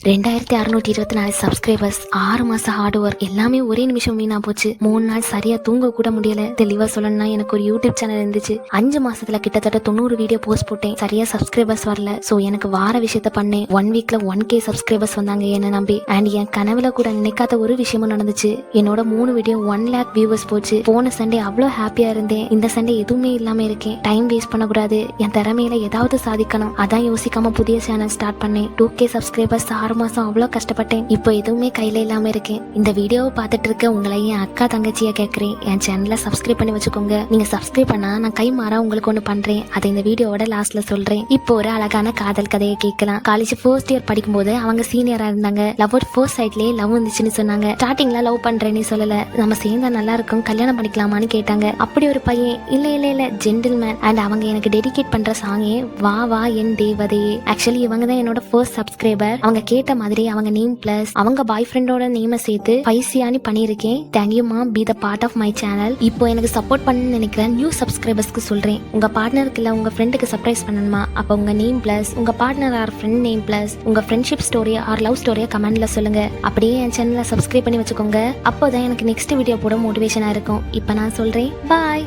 2624 subscribers, 6 மாசம் hard work எல்லாமே ஒரே நிமிஷம் வீணா போச்சு. 3 நாள் சரியா தூங்க கூட முடியல. தெளிவா சொல்லணும்னா எனக்கு ஒரு யூடியூப் சேனல் இருந்துச்சு. 5 மாசத்துல கிட்டத்தட்ட 90 வீடியோ போஸ்ட் போட்டேன். சரியா சப்ஸ்கிரைபர்ஸ் வரல. சோ எனக்கு வார விஷயத்த பண்ணேன். 1 வீக்ல 1K சப்ஸ்கிரைபர்ஸ் வந்தாங்க என்ன நம்பி. அண்ட் என் கனவுல கூட நினைக்காத ஒரு விஷயமும் நடந்துச்சு. என்னோட 3 வீடியோ 1 lakh வியூவர்ஸ் போச்சு. போன சண்டே அவ்வளோ ஹாப்பியா இருந்தேன். இந்த சண்டே எதுவுமே இல்லாம இருக்கேன். டைம் வேஸ்ட் பண்ணக்கூடாது, என் திறமையில ஏதாவது சாதிக்கணும். அதான் யோசிக்காம புதிய சேனல் ஸ்டார்ட் பண்ணேன். 2K சப்ஸ்கிரைபர்ஸ் 6 மாசம் அவ்வளோ கஷ்டப்பட்டேன். இப்போ எதுவுமே கையில இல்லாம இருக்கேன். இந்த வீடியோவை பார்த்துட்டு இருக்க உங்களை என் அக்கா தங்கச்சியா கேட்கறேன், என் சேனலை சப்ஸ்கிரைப் பண்ணி வச்சுக்கோங்க. நீங்க சப்ஸ்கிரைப் பண்ணா நான் கை மாறா உங்களுக்கு ஒன்று பண்றேன். அதை இந்த வீடியோவோட லாஸ்ட்ல சொல்றேன். இப்போ ஒரு அழகான காதல் கதையை கேட்கலாம். காலேஜ் ஃபர்ஸ்ட் இயர் படிக்கும்போது அவங்க சீனியரா இருந்தாங்க. லவ் அட் ஃபர்ஸ்ட் சைட்லயே லவ் வந்துச்சுன்னு சொன்னாங்க. ஸ்டார்டிங்ல லவ் பண்றேன்னு சொல்லல, நம்ம சேர்ந்தா நல்லா இருக்கும், கல்யாணம் பண்ணிக்கலாமான்னு கேட்டாங்க. அப்படி ஒரு பையன் இல்ல ஜென்டில்மேன். அண்ட் அவங்க எனக்கு டெடிகேட் பண்ற சாங்கே வா வா என் தேவதையே. ஆக்சுவலி இவங்க தான் என்னோட ஃபர்ஸ்ட் சப்ஸ்கிரைபர். அவங்க கேட்ட மாதிரி அவங்க நேம் பிளஸ் அவங்க பாய் ஃப்ரெண்டோட நேமை சேர்த்து பைசியானி பண்ணியிருக்கேன். தேங்க்யூ மா, be the part of my channel. இப்போ எனக்கு சப்போர்ட் பண்ணணும்னு நினைக்கிற நியூ சப்ஸ்கிரைபர்ஸ்க்கு சொல்றேன், உங்க பார்ட்னருக்கு இல்ல உங்க ஃப்ரெண்டுக்கு சர்ப்ரைஸ் பண்ணணுமா? அப்போ உங்க நேம் பிளஸ் உங்க partner or friend name plus உங்க ஃப்ரெண்ட்ஷிப் ஸ்டோரி ஆர் லவ் ஸ்டோரியை கமெண்ட்ல சொல்லுங்க. அப்படியே என் சேனலை சப்ஸ்கிரைப் பண்ணி வச்சுக்கோங்க. அப்போதான் எனக்கு நெக்ஸ்ட் வீடியோ போட மோட்டிவேஷனா இருக்கும். இப்போ நான் சொல்றேன், பாய்.